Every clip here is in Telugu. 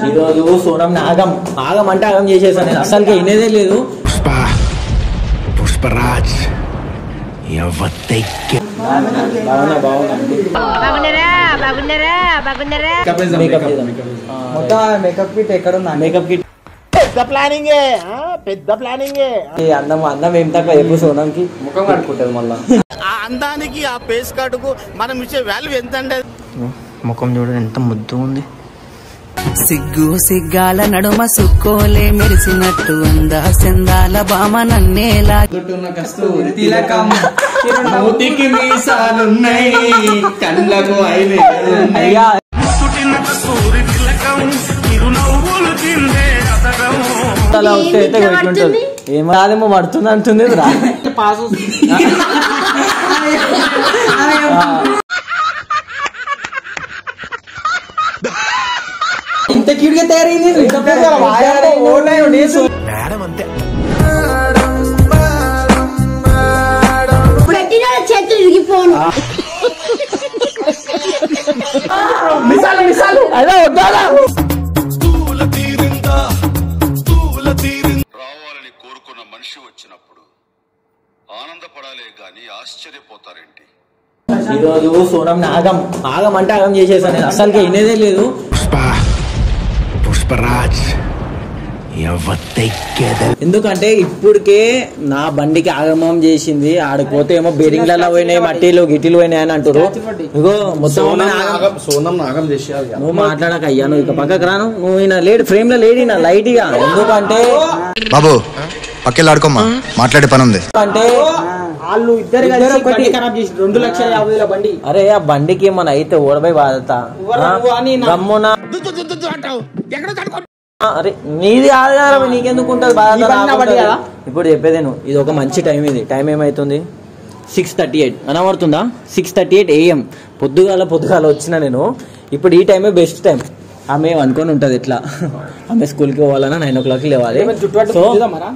ఈరోజు సోనం ఆగం ఆగం అంటే ఆగం చేసేసాను నేను అసలుకి వినేదే లేదు. పుష్పరాజ్ మేకప్ కిట్ ఎక్కడ ఉందా? మేకప్ కిట్ పెద్ద ప్లానింగ్ అందం అందం ఏం తక్కువ ఎప్పుడు సోనంకి ముఖం కట్టుకుంటది మళ్ళా. ఆ అందానికి ఆ ఫేస్ కార్డుకు మనం ఇచ్చే వాల్యూ ఎంత అంటే ముఖం చూడండి ఎంత ముద్దు ఉంది. సిగ్గు సిగ్గాల నడుమ సుక్కోలే మెరిసినట్టు అందా సెందాల బామ నన్నేలా మూతికి మీసాలున్నాయి కళ్ళకు అలా వస్తే అయితే ఎట్లుంటది ఏమో అదేమో పడుతుంది అంటుంది రా. ఇంత క్యూట్ గా తయారైంది మేడం అంతే. చేతులు ఇరిగిపోను. అదే వద్దాలా రావాలని కోరుకున్న మనిషి వచ్చినప్పుడు ఆనందపడాలే గాని ఆశ్చర్యపోతారేంటి? ఈరోజు సోనం ఆగం ఆగం అంటే ఆగం చేసేసాను నేను అసలుకి వినేదే లేదు. పుష్పరాజ్ ఎందుకంటే ఇప్పటికే నా బండికి ఆగమం చేసింది. ఆడిపోతే ఏమో బేరింగ్లలో పోయినాయి, మట్టిలు గిట్టిలు పోయినాయి అని అంటారు. ఇగో మొత్తం నువ్వు మాట్లాడక అయ్యా, నువ్వు ఇక పక్కకు రాను. నువ్వు ఈయన లేడు ఫ్రేమ్ లో లేడు, ఈయన లైట్ గా. ఎందుకంటే బాబు పక్కెళ్ళి ఆడుకోమ్మా, మాట్లాడే పని ఉంది. అంటే వాళ్ళు ఇద్దరు 2,50,000 బండి. అరే ఆ బండికి ఏమన్నా అయితే ఓడబై బాధత గమ్మున. అరే నీది ఆధారం నీకెందుకు ఉంటుంది బాధ. ఇప్పుడు చెప్పేదే నువ్వు, ఇది ఒక మంచి టైం. ఇది టైం ఏమైతుంది? 6:38 అనబడుతుందా? 6:38 AM. పొద్దుగాల వచ్చిన నేను. ఇప్పుడు ఈ టైమే బెస్ట్ టైం. ఆమె అనుకొని ఉంటది ఇట్లా, ఆమె స్కూల్కి పోవాలన్నా 9 o'clock లేవాలి. సో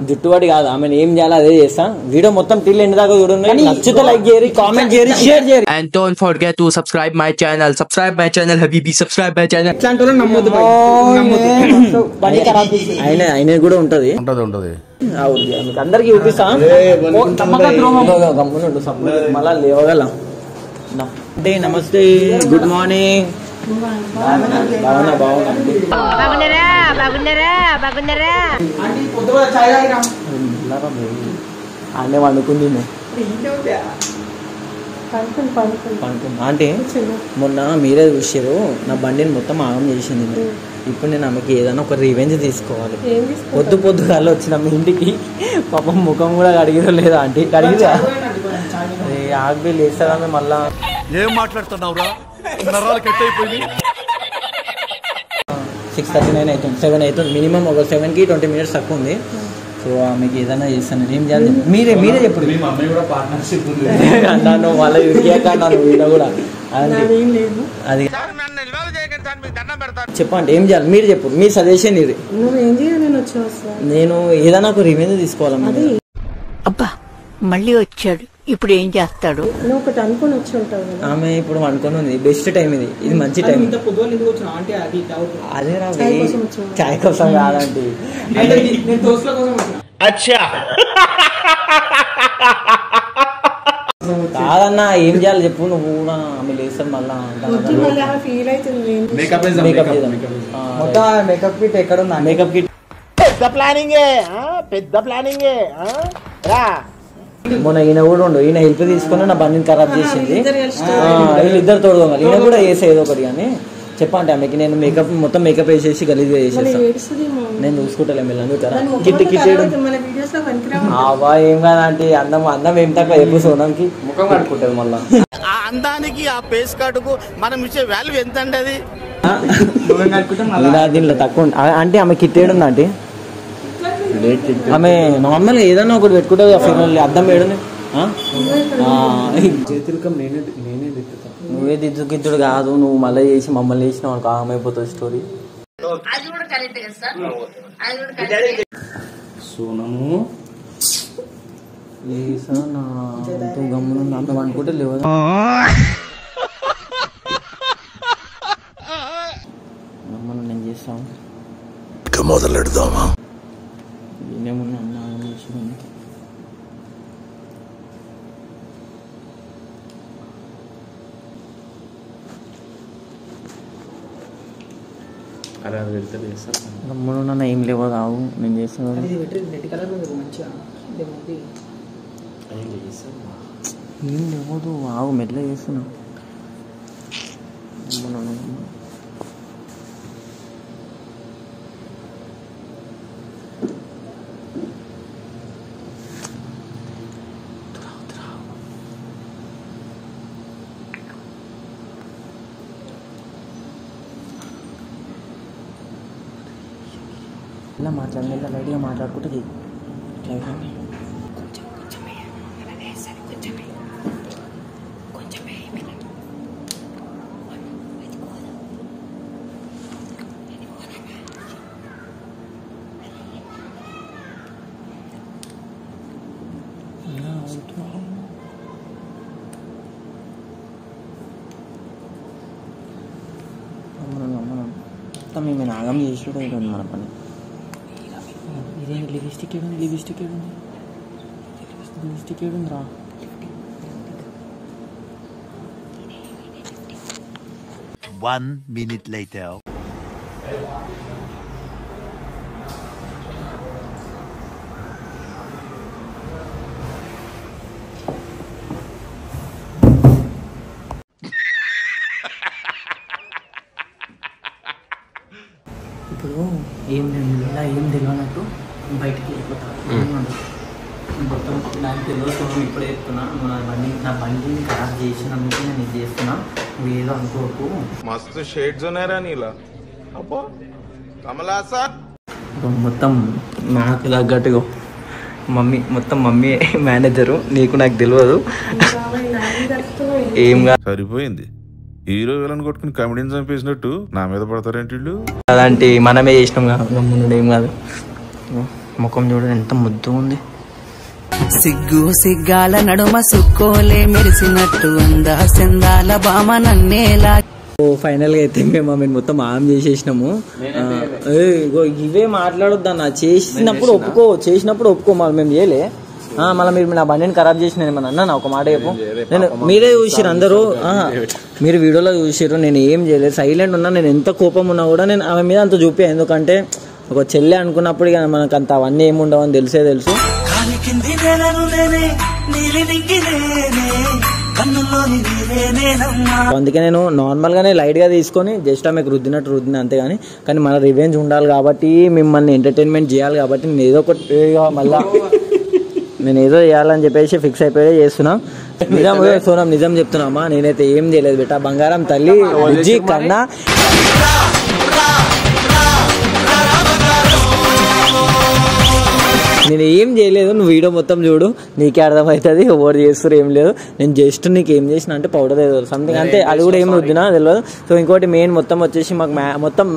జుట్టువాడి కాదు, ఆమెను ఏం చేయాలో అదే చేస్తా. వీడియో మొత్తం టిల్ ఎండ్ దాకా చూడండి. నచ్చితే లైక్ చేయరు, కామెంట్ చేయరు, షేర్ చేయరు. And don't forget to subscribe my channel. Subscribe my channel, Habibi. Subscribe my channel. ఆయన కూడా ఉంటది. మీకు అందరికి చూపిస్తా. మళ్ళా లేవగల. నమస్తే, గుడ్ మార్నింగ్. అన్నీ వండుకుంది. అంటే మొన్న మీరే చూసారు, నా బండిని మొత్తం ఆగం చేసింది. ఇప్పుడు నేను ఆమెకి ఏదైనా ఒక రివెంజ్ తీసుకోవాలి. పొద్దుగాల వచ్చిన మీ ఇంటికి పాపం ముఖం కూడా కడిగిదో లేదా? అంటే కడిగిదా? ఆగి లేస్తారా మళ్ళా? ఏం మాట్లాడుతున్నావురా? 6:39 అవుతుంది, 7 అవుతుంది. మినిమం ఒక 7కి 20 minutes తక్కువ ఉంది. సో ఆమెకి ఏదైనా చేస్తాను. ఏం చేయాలి మీరే చెప్పుడు. అన్నాను వాళ్ళ నన్ను వీడియో కూడా అది చెప్పండి. ఏం చేయాలి మీరు చెప్పు, మీ సజెషన్ ఇది. నేను ఏదైనా ఒక రివెంజ్ తీసుకోవాలమ్మా. అబ్బా మళ్ళీ వచ్చాడు, ఇప్పుడు ఏం చేస్తాడు? ఆమె ఇప్పుడు అనుకుని ఉంది. బెస్ట్ టైం ఇది, ఇది మంచి టైం. అదే రా, చాయ్ కోసం కాదండి. కాదన్నా ఏం చేయాలి చెప్పు. నువ్వు కూడా ఆమె లేస్తాను మళ్ళా మేకప్ కిట్ ఎక్కడ ఉందా? మేకప్ కిట్ పెద్ద ప్లానింగ్ రా. మొన్న ఈయన కూడా ఉండు, ఈయన హెల్ప్ తీసుకుని నా బండిని ఖరాబ్ చేసింది. వీళ్ళిద్దరు తోడుదోంగలు. ఈయన కూడా వేసే ఏదో ఒకటి కానీ చెప్పండి ఆమెకి. నేను మొత్తం మేకప్ వేసేసి గలీజ్గా వేసేస్తాను. నేను చూసుకుంటా మెల్లని కిట్ అవా ఏం కాదంటే అందం ఏం తక్కువ ఎప్పుడు సోనంకి ముఖం కట్టుకుంటది మళ్ళా. ఆ అందానికి ఆ ఫేస్ కార్డుకు మనం ఇచ్చే వాల్యూ ఎంత అంటే అది దీంట్లో తక్కువ అంటే ఆమె కిట్ ఏడుందా అంటే ఆమె నార్మల్ ఏదైనా ఒకటి పెట్టుకుంటుంది. ఫైనల్ అద్దం ఏడుంది. నువ్వే దిద్దుకిద్దుడు కాదు, నువ్వు మళ్ళీ చేసి మమ్మల్ని చేసినావు అనుకో ఆమెపోతుంది స్టోరీ. సోనము గమ్మున అనుకుంటే లేవు. నేను చేస్తాను మొదలెడదామా? గమ్మున నన్ను ఏం లేవో కావు నేను చేస్తున్నాను. ఏం లేవదు ఆవు మెల్ల చేస్తున్నా. ఇలా మాట్లాడండి, ఇలా లైట్గా మాట్లాడుకుంటే మొత్తం మేము నాగం చేసుడు అయిపోయింది మన పని. ఇదే లిప్స్టిక్ ఏడుందిరా. One minute later. ఇప్పుడు ఏం ఇలా ఏం తెలియనట్టు బయటికి వెళ్ళిపోతాను. మొత్తం నాకు తెలియదు. ఇప్పుడే చెప్తున్నా, నా బండిని ఖరాబ్ చేసినందుకు నేను ఇది చేస్తున్నా. నువ్వు ఏదో అనుకోకు. మస్తు షేడ్స్ ఉన్నారా నీలా? అబ్బో కమలాసా. మొత్తం నాకు తగ్గట్టుగా మొత్తం మమ్మీ మేనేజరు. నీకు నాకు తెలియదు ఏం కాదు. సరిపోయింది. హీరో విలన్ కొట్టుకుని కమెడీని చంపేసినట్టు నా మీద పడతారేంటి వీళ్ళు? అలాంటి మనమే చేసినాం కాదు. ఏం కాదు. ముఖం చూడండి ఎంత ముద్దు ఉంది. సిగ్గు సిగ్గాల నడుమ సుక్కోలే మెరిసినట్టు అందా సెందాల బామ నన్నేలా. ఫైనల్ గా అయితే మేము మొత్తం ఆమ్ చేసేసినాము. ఇవే మాట్లాడొద్దన్న. చేసినప్పుడు ఒప్పుకో మళ్ళీ మేము చేయలే. మళ్ళీ మీరు నా బండిని ఖరాబ్ చేసిన ఏమన్నా అన్నా ఒక మాట చెప్పు. నేను మీరే చూసిరు అందరూ, మీరు వీడియోలో చూసిరు. నేను ఏం చేయలేదు, సైలెంట్ ఉన్నా. నేను ఎంత కోపం ఉన్నా కూడా నేను ఆమె మీద అంత చూపా. ఎందుకంటే ఒక చెల్లె అనుకున్నప్పుడు ఇక మనకు అంత అవన్నీ ఏమి ఉండవని తెలుసు. అందుకే నేను నార్మల్ గానే లైట్ గా తీసుకొని జస్ట్ ఆమెకు రుద్దిన అంతేగాని. కానీ మన రివెంజ్ ఉండాలి కాబట్టి, మిమ్మల్ని ఎంటర్టైన్మెంట్ చేయాలి కాబట్టి నేను ఏదో ఒకటి మళ్ళా నేను ఏదో చేయాలని చెప్పేసి ఫిక్స్ అయిపోయి చేస్తున్నా. సోనం నిజం చెప్తున్నామా, నేనైతే ఏం చేయలేదు బేటా. బంగారం తల్లి బుజ్జి కన్నా నేను ఏం చేయలేదు. నువ్వు వీడియో మొత్తం చూడు, నీకే అర్థమవుతుంది. ఓవర్ చేస్తారు ఏం లేదు. నేను జస్ట్ నీకు ఏం చేసిన అంటే పౌడర్ ఏదో సంథింగ్ అంతే. అది కూడా ఏం రుద్దినా తెలియదు. సో ఇంకోటి మెయిన్ మొత్తం వచ్చేసి మాకు మొత్తం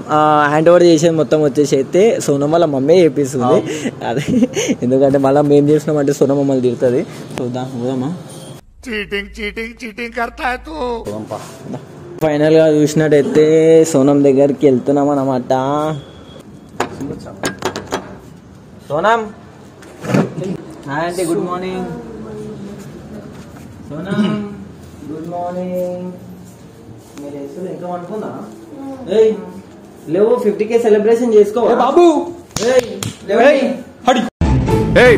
హ్యాండ్ ఓవర్ చేసేది మొత్తం వచ్చేసి అయితే సోనం వాళ్ళ మమ్మీ చేపిస్తుంది. అదే ఎందుకంటే మళ్ళీ మేము చేసినామంటే సోనం మమ్మల్ని తిడుతుంది. చూద్దాం పోదామా. ఫైనల్ గా చూసినట్టయితే సోనం దగ్గరికి వెళ్తున్నాం అన్నమాట. Sonam aunty good morning. Sonam good morning. మీరు ఎప్పుడు ఇంకా అనుకుందా? లేవు 50K సెలబ్రేషన్ చేసుకో బాబు.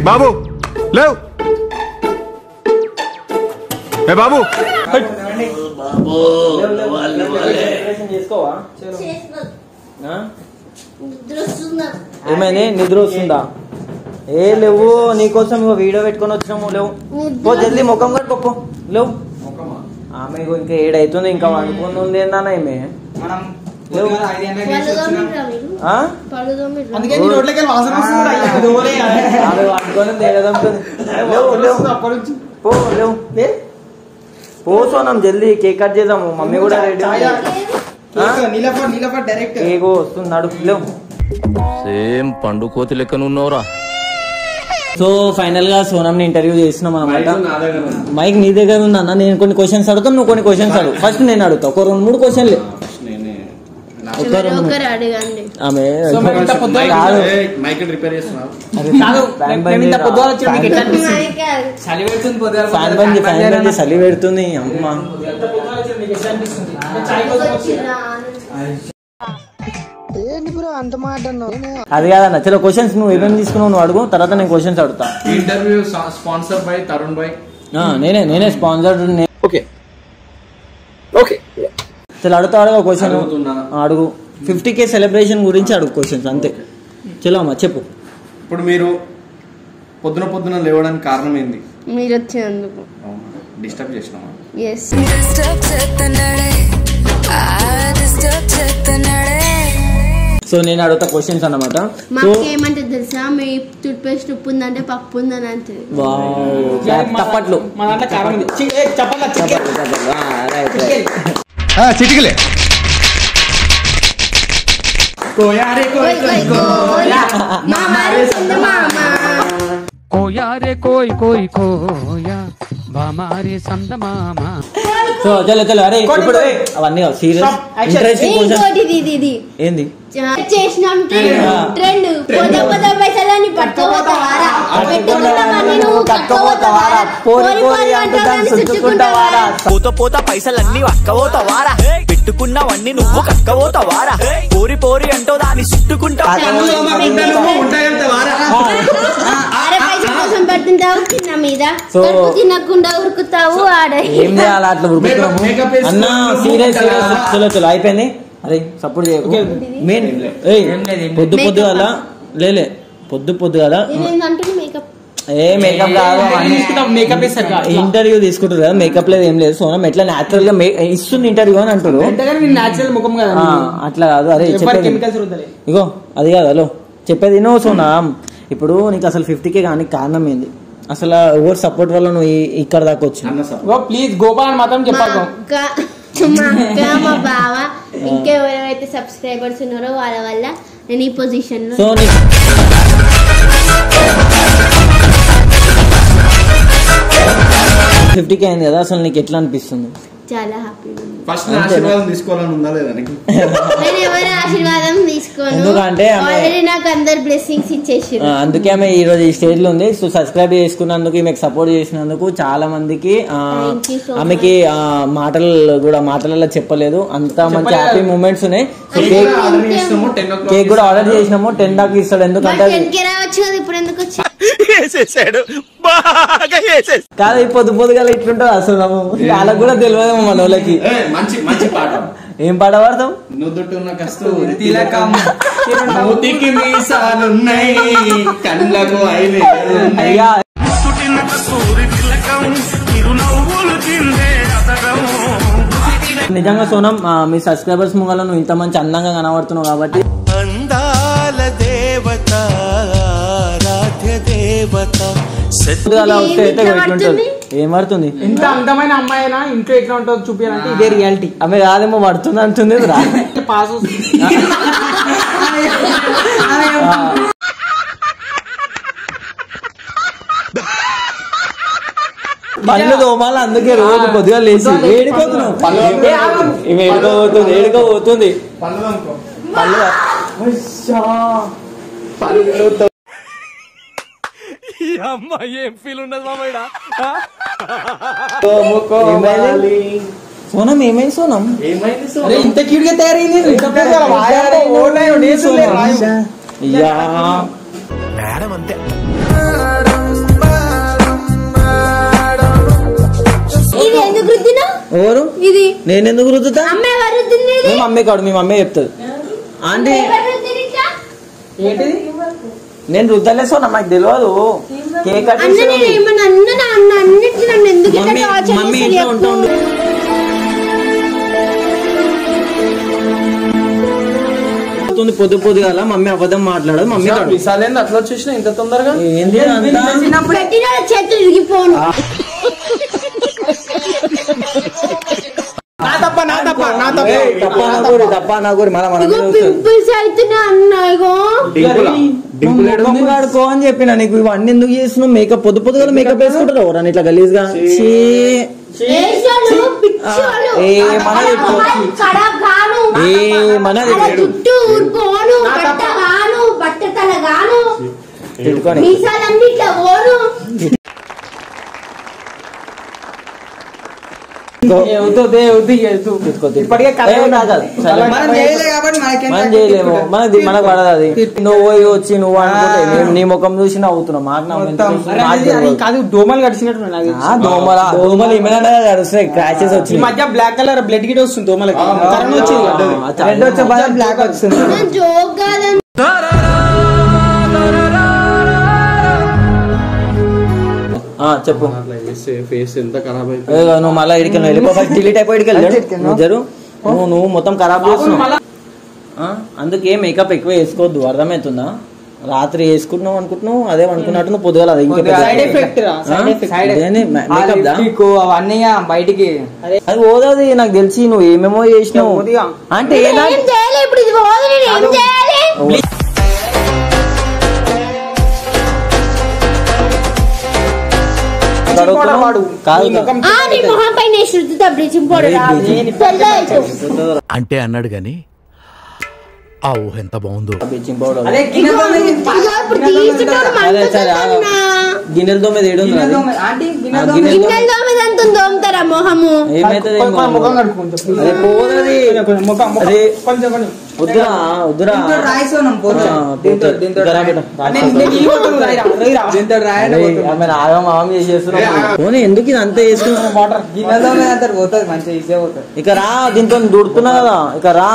బాబు లేవు. బాబు సెలబ్రేషన్ చేసుకోవా? ఏమైనా నిద్ర వస్తుందా? ఏ లేవు, నీకోసం వీడియో పెట్టుకొని వచ్చినాము. లేవు పో జల్దీ ముఖం కట్టుకోపో. లేవు ఆమె ఇంకా 7 అవుతుంది, ఇంకా అనుకుని ఉంది ఏందన్నా ఈమె. పో సోనం జల్దీ కేక్ కట్ చేద్దాము. మమ్మీ కూడా రెడీ ఏగో వస్తుంది. నడుపు లేవు. సేమ్ పండు కోతి లెక్కనున్నావురా. సో ఫైనల్ గా సోనం ని ఇంటర్వ్యూ చేస్తున్నాం అనమాట. మైక్ నీ దగ్గర ఉందన్న. నేను కొన్ని క్వశ్చన్స్ అడుగుతాను, నువ్వు కొన్ని క్వశ్చన్స్ అడుగు. ఫస్ట్ నేను అడుగుతా ఒక 2-3 క్వశ్చన్లు. ఒకరు అడగండి. ఆమె చలి పెడుతుంది అమ్మ. అది కాదన్న చలో క్వశ్చన్స్ నువ్వు ఏమేమి తీసుకున్నావు నువ్వు అడుగు, తర్వాత నేను క్వశ్చన్స్ అడుగుతా. ఇంటర్వ్యూ స్పాన్సర్ బై తరుణ్ భాయ్. నేనే స్పాన్సర్. ఓకే చలో అడుగుతా అడుగు క్వశ్చన్ అడుగు. 50K సెలబ్రేషన్ గురించి అడుగు క్వశ్చన్స్ అంతే. చలో అమ్మా చెప్పు. ఇప్పుడు మీరు పొద్దున లేవడానికి కారణం ఏంది? మీరు వచ్చినందుకు. డిస్టర్బ్ చేసినామా? సో నేను అడుగుతా క్వశ్చన్స్ అన్నమాట. మాకేమంటే తెలుసా, మీ టూత్ పేస్ట్ ఉప్పు ఉందంటే పప్పు ఉందని అంటే తప్పట్లు చిటికలే కోయారే కోయ్ కోయ్ కోయా బామారే సందమామ. సో చలో అరే ఇప్పుడు అవన్నీ సీరియస్ ఇంట్రెస్టింగ్ ఇది ఏంది చేసినాం ట్రెండ్. పోతే పైసలని పట్టుకోతావారా, పెట్టుకున్నవన్నీ నువ్వు కట్టుకోతావారా, పోరి అంటావని చుట్టుకుంటావారా, పోత పైసలన్నీ అక్కవోతావారా, పెట్టుకున్నవన్నీ నువ్వు కక్కవోతావారా, పోరి అంటో దాన్ని చుట్టుకుంటావు. పైసల కోసం పడుతుంటావు కింద మీద, తినకుండా ఉరుకుతావు ఆడ. ఏం చేయాలి అట్లా ఉరుకుతాము అన్న? సీరియస్ చలో అయిపోయింది. అరే సపోర్ట్ చేయకు. మెయిన్ పొద్దుగాల లేలే పొద్దుగాల మేకప్ కాదు, ఇంటర్వ్యూ తీసుకుంటారు కదా, మేకప్ లేదు ఏం లేదు. సోనం ఎట్లా న్యాచురల్ గా ఇస్తుంది ఇంటర్వ్యూ అని అంటారు. అట్లా కాదు. అరే చెప్పేది ఇగో అది కాదు. హలో చెప్పేది నువ్వు సోనం. ఇప్పుడు నీకు అసలు 50K కానీ కారణం ఏంది? అసలు ఎవరు సపోర్ట్ వల్ల నువ్వు ఇక్కడ దాకా వచ్చి? ప్లీజ్ గోపాల్ మాత్రం చెప్పాను. మా అక్క మా బావ ఇంకెవరైతే సబ్స్క్రైబర్స్ ఉన్నారో వాళ్ళ వల్ల నేను ఈ పొజిషన్ లో. 50K అయింది కదా, అసలు నీకు ఎట్లా అనిపిస్తుంది? చాలా హ్యాపీ. ఫస్ట్ ఆశీర్వాదం తీసుకోవాలని ఉందా లేదా నీకు? నేను ఎవరి ఆశీర్వాదం తీసుకోను, ఎందుకంటే ఆల్రెడీ నాకు అందరు బ్లెస్సింగ్స్ ఇచ్చేసారు. అందుకే ఆమె ఈ రోజు ఈ స్టేజ్ లో ఉంది. సో సబ్స్క్రైబ్ చేసుకున్నందుకు, మీకు సపోర్ట్ చేసినందుకు చాలా మందికి ఆమెకి మాటలలో చెప్పలేదు. అంత మంచి హ్యాపీ మూమెంట్స్ ఉన్నాయి. సో కేక్ కూడా ఆర్డర్ చేసినాము. 10 దాకా ఇస్తాడు. ఎందుకంటే ఇప్పుడు ఎందుకు వచ్చి కాదు పొద్దుగా ఇట్లుంటది అసలు. వాళ్ళకి కూడా తెలియదు మన వాళ్ళకి. మంచి పాట. ఏం పాట పాడతాం? నుదుటున్న కస్తూరి తిలకం, మూతికి మీసాలున్నాయి, కళ్ళకు అయ్యా నిజంగా సోనం మీ సబ్స్క్రైబర్స్ ముంగల నువ్వు ఇంత మంచి అందంగా కనబడుతున్నావు కాబట్టి. అందాల దేవత దేవత ఏం పడుతుంది? ఇంత అందమైన అమ్మాయినా ఇంట్లో ఎట్లా ఉంటుందో చూపించాలంటే ఇదే రియాలిటీ. ఆమె కాదేమో పడుతుంది అంటుంది. పాస్ పళ్ళు దోమాల. అందుకే రోజు కొద్దిగా లేచి ఏడుకోతున్నావు. ఏడుకోబోతుంది ఏం ఫీల్ ఉండదు మామయ్య. సోనం ఏమైంది? సోనం ఇంత క్యూట్ గా తయారైంది. మేడం అంతే. ఇది ఎందుకు రుద్దినా? ఎవరు? ఇది నేను ఎందుకు రుద్దుతా? మీ మమ్మీ కాదు, మీ మమ్మీ చెప్తుంది. ఆంటీ ఏంటిది? నేను రుద్దలే సోనం, నాకు తెలియదు. కేక్ మమ్మీ ఇంట్లో ఉంటుండు. పొద్దుగాల మమ్మీ అబద్ధం మాట్లాడదు. మమ్మీ అట్లా వచ్చేసిన ఇంత తొందరగా ఏంది? చేతులు ఇరిగిపోను. కడుకో అని చెప్పిన నీకు. ఇవన్నీ ఎందుకు చేస్తున్నావు? మేకప్ పొద్దుగాల మేకప్ వేసుకుంటారు ఎవరని ఇట్లా గలీజ్ గా. జుట్టు ఊరుకోను బట్ట గాను బట్టతల గాను మీసాలన్నీ ఇట్లా ఓను చేయలేము మనకు పడదు అది. నువ్వు వచ్చి నువ్వు అనుకుంటే మేము నీ ముఖం చూసి నవ్వుతున్నాం. మాకు దోమలు కడిచినట్టు దోమలు ఏమైనా కడుస్తాయి. క్రాచెస్ వచ్చి మధ్య బ్లాక్ కలర్ బ్లడ్ గిట్ వస్తుంది దోమలకి. కరోనా వచ్చింది రెడ్ వచ్చే బ్లాక్ వస్తుంది. చెప్పు. ఫేస్ ఎంత ఖరాబ్ అయిపోయింది. నువ్వు మళ్ళీ ఇడికి డిలీట్ అయిపోయి నువ్వు మొత్తం ఖరాబ్ చేస్తున్నావు. అందుకే మేకప్ ఎక్కువ వేసుకోవద్దు, అర్థమవుతుందా? రాత్రి వేసుకుంటున్నావు అనుకుంటున్నావు, అదే అనుకున్నట్టు నువ్వు పొద్దుగాల అది ఇంకా అవన్నీ బయటికి అది పోదది. నాకు తెలిసి నువ్వు ఏమేమో చేసినావు అంటే అంటే అన్నాడు గాని ఆ ఊహ ఎంత బాగుందో. గిన్నెలతో మీద దోమతారా మొహము వద్దురా వద్దురా ఆగం చేసేస్తున్నావు. ఎందుకు ఇది అంతా వేసుకున్నావు? వాటర్ గిన్నెలతో మీద అంతా పోతుంది, మంచిగా ఈజీగా పోతుంది. ఇక రా, దీంతో దుడుతున్నా కదా. ఇక రా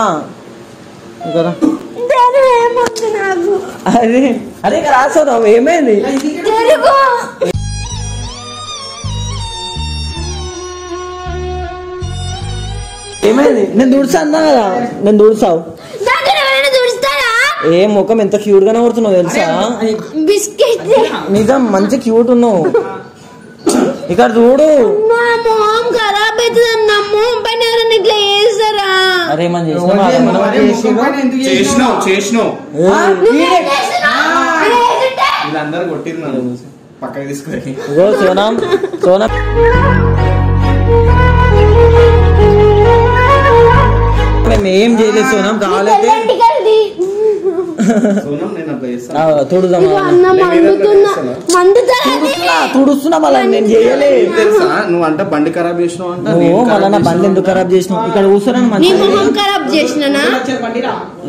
అరే అరే ఇక రాసావు. ఏమైంది? ఏమైంది? నేను దుడుస్తా అన్నా కదా, నేను దుడుస్తావు. ఏ ముఖం ఎంత క్యూట్ గానే కొడుతున్నావు తెలుసా? నిజం మంచి క్యూట్ ఉన్నావు. ఇక్కడ చూడు. అరే మనం వీళ్ళందరూ కొట్టిరు పక్కకి తీసుకొని. సోనం సోనం మేము ఏం చేయలేదు సోనం. కావాలంటే తుడుస్తున్నా మళ్ళీ నేను చేయలేదు. నువ్వు అంటే బండి ఖరాబ్ చేసినావు. మళ్ళీ నా బండి ఎందుకు ఖరాబ్ చేసినావు? ఇక్కడ కూర్చోనని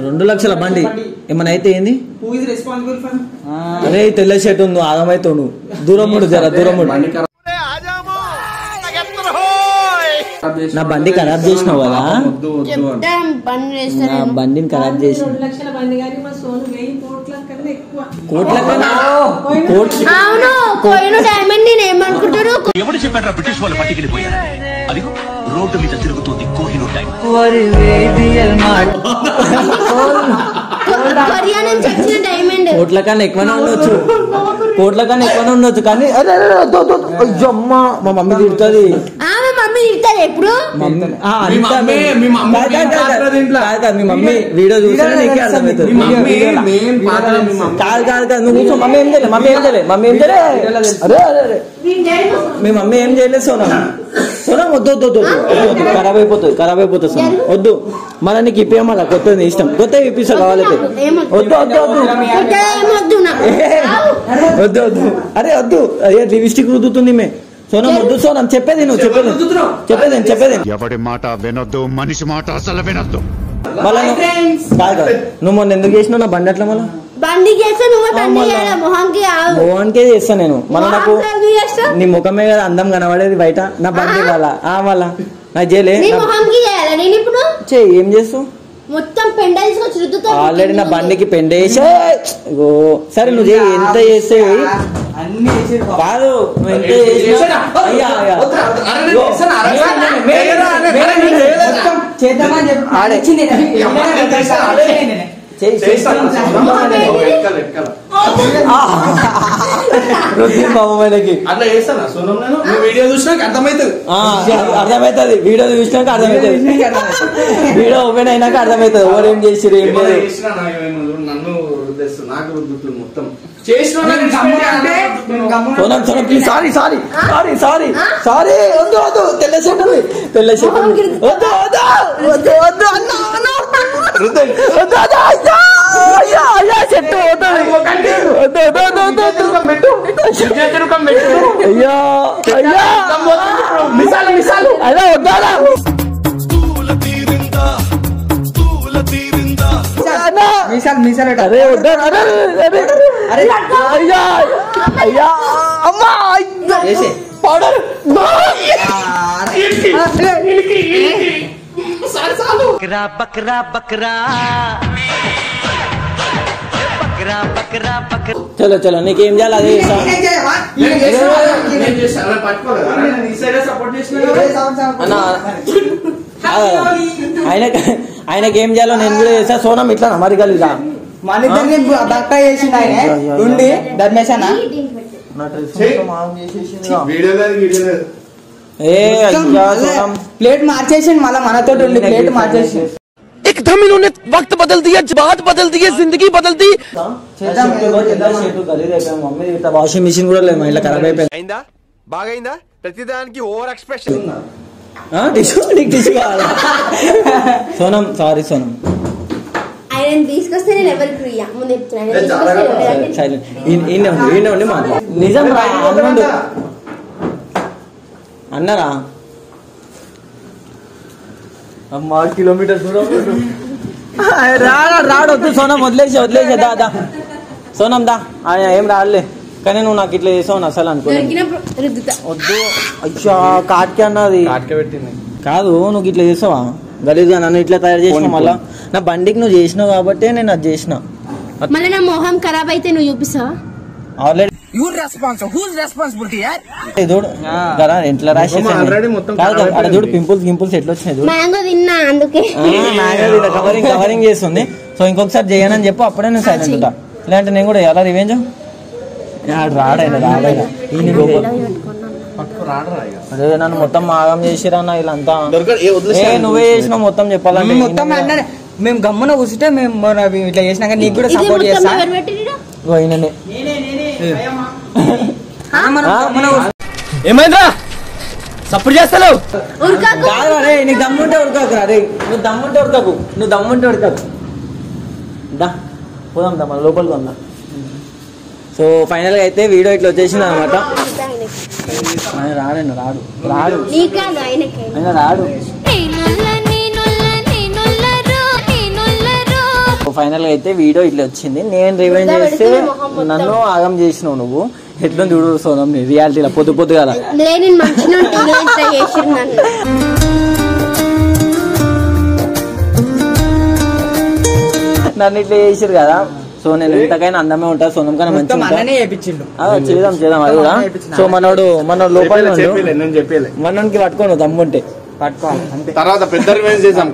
2 లక్షల బండి ఏమన్నా అయితే ఏంది? అరే తెల్ల షర్ట్ ఉంది, ఆగమైతావు నువ్వు. దూరముడు జర దూరముడు. నా బండి ఖరాబ్ చేసినావు కదా, నా బండిని ఖరాబ్ చేసి ఎవరు చెప్పారా బ్రిటిష్ వాళ్ళు పట్టుకెళ్ళిపోయారు? అది రోడ్డు మీద తిరుగుతుంది కోహినూర్ డైమండ్. కోట్ల కన్నా ఎక్కువనే ఉండొచ్చు, కోట్ల కన్నా ఎక్కువనే ఉండొచ్చు. కానీ అమ్మ మా మమ్మీ తిడుతుంది. మీ మమ్మీ వీడియో చూసారా నీకే అర్థమవుతుంది. కాదు కాదు కాదు నువ్వు కూర్చో. మమ్మీ ఏం చేయలేదు, మమ్మీ ఏం చేయలేదు, మమ్మీ ఏం చేయలేదు. అరే అరే అరే మీ మమ్మీ ఏం చేయలేదు సోనం. సోనం వద్దు వద్దు వద్దు వద్దు, ఖరాబ్ అయిపోతుంది, ఖరాబ్ అయిపోతుంది సోనం. వద్దు మళ్ళీ నీకు ఇప్పేయమల్ల కొత్తది ఇష్టం, కొత్తవి ఇప్పిస్తా కావాలైతే. వద్దు వద్దు వద్దు వద్దు వద్దు. అరే వద్దు, అదే లిప్స్టిక్ రుద్దుతుంది మే. సోనం వద్దు సోనం, చెప్పేది నువ్వు చెప్పేది చెప్పేది చెప్పేది. ఎవడి మాట వినొద్దు, మనిషి మాట అసలు వినొద్దు. మళ్ళా కాదు కాదు నువ్వు మొన్న ఎందుకు చేసినావు నా బండి అట్లా? మళ్ళీ మోహన్కే చేస్తా నేను. మళ్ళీ నాకు నీ ముఖమే కదా అందం కనబడేది బయట, నా బండి వాళ్ళ మళ్ళా నాకు చేయలే. ఏం చేస్తావు? మొత్తం పెండ ఆల్రెడీ నా బండికి పెండ వేసా. సరే నువ్వు ఎంత చేస్తే కాదు, నువ్వు ఎంత అట్లా చేస్తానా సోనం? నేను వీడియో చూసినాక అర్థమవుతుంది, అర్థమవుతుంది. వీడియో చూసినాక అర్థమవుతుంది, వీడియో ఓపెన్ అయినాక అర్థమవుతుంది ఎవరు ఏం చేసిరు ఏం లేదు. నన్ను చేస్తాను నాకు గుర్తుంది మొత్తం sorry sorry sorry sorry sorry వద్దు వద్దు తెల్ల చెట్టు తెల్ల చెట్టు వద్దు వద్దు వద్దు వద్దు అయ్యా చెట్టు అయ్యా అయ్యా అయ్యా వద్దా అరే వద్దా అరే అయ్యా అయ్యా అమ్మా పౌడర్ బక్రా బక్రా బక్రా బక్రా బక్రా చలో చలో నీకేం చేయాలి అదే ఆయనకి ఏం చేయాలో నేను కూడా చేసా. సోనం ఇట్లా మరి కలిగా మన ఇద్దరిని బక్కా చేసిండు ఆయన ఉండి ధర్మేశానా ప్లేట్ మార్చేసిండు మళ్ళీ మనతో ఉండి ప్లేట్ మార్చేసిండు. एकदम इन्होंने वक्त बदल दिया, बात बदल दी, जिंदगी बदल दी. వాషింగ్ మిషన్ కూడా లేదు మా ఇంట్లో ఖరాబ్ అయిపోయింది. అయిందా బాగైందా ప్రతిదానికి over expression Sonam sorry Sonam ఆయన తీసుకొస్తే నేను ఎవరికి ప్రియా ముందు చెప్తున్నాను ఉండి మాట్లాడు. నిజం రా అన్నారా అమ్మా కిలోమీటర్ దూరం రాడొద్దు సోనం వదిలేసే దా సోనం దా ఆయన ఏం రాలే కానీ నువ్వు నాకు ఇట్లా చేసావు అసలు అనుకో వద్దు అయ్యా కాట్కి అన్నది కాదు నువ్వు ఇట్లా చేసావా గలీజ్గా నన్ను ఇట్లా తయారు చేసినావు మళ్ళా నా బండికి నువ్వు చేసినావు కాబట్టి నేను అది చేసిన మళ్ళీ నా మొహం ఖరాబ్ అయితే నువ్వు చూపిస్తావా ఆల్రెడీ ఇంట్లో రాసేసాడు పింపుల్స్ ఎట్లా వచ్చినాయి మ్యాంగో తిన్నా అందుకే కవరింగ్ చేస్తుంది. సో ఇంకొకసారి చేయనని చెప్పు అప్పుడే నేను సైలెంట్ ఉంటా. ఇలాంటి నేను కూడా ఎలా రివెంజ్ అదే నన్ను మొత్తం ఆగం చేసిరన్న వీళ్ళంతా. నువ్వే చేసినావు మొత్తం చెప్పాలంటే మొత్తం మేము గమ్మున కూర్చుంటే మేము ఇట్లా చేసినాక నీకు కూడా సపోర్ట్ చేస్తా. ఏమైందా సపోర్ట్ చేస్తాను నీకు దమ్ముంటే ఉడకకు రే నువ్వు దమ్ముంటే ఉడకకు దా పోదాం దా మన లోపలికి ఉందా. సో ఫైనల్ గా అయితే వీడియో ఇట్లా వచ్చేసింది అనమాట. ఆయన రాడు ఫైనల్ గా అయితే వీడియో ఇట్లా వచ్చింది. నేను రివెంజ్ చేస్తే నన్ను ఆగం చేసినావు నువ్వు. ఎట్లా చూడు సోనం రియాలిటీలో పొద్దు కదా నన్ను ఇట్లా చేసారు కదా. సో నేను ఎంతకైనా అందమే ఉంటా సోనం కన్నా మంచిగా చేద్దాం అది కూడా. సో మనోడు లోపల మనోడికి పట్టుకోను దమ్ముంటే తర్వాత పెద్ద రివెంజ్ చేద్దాం.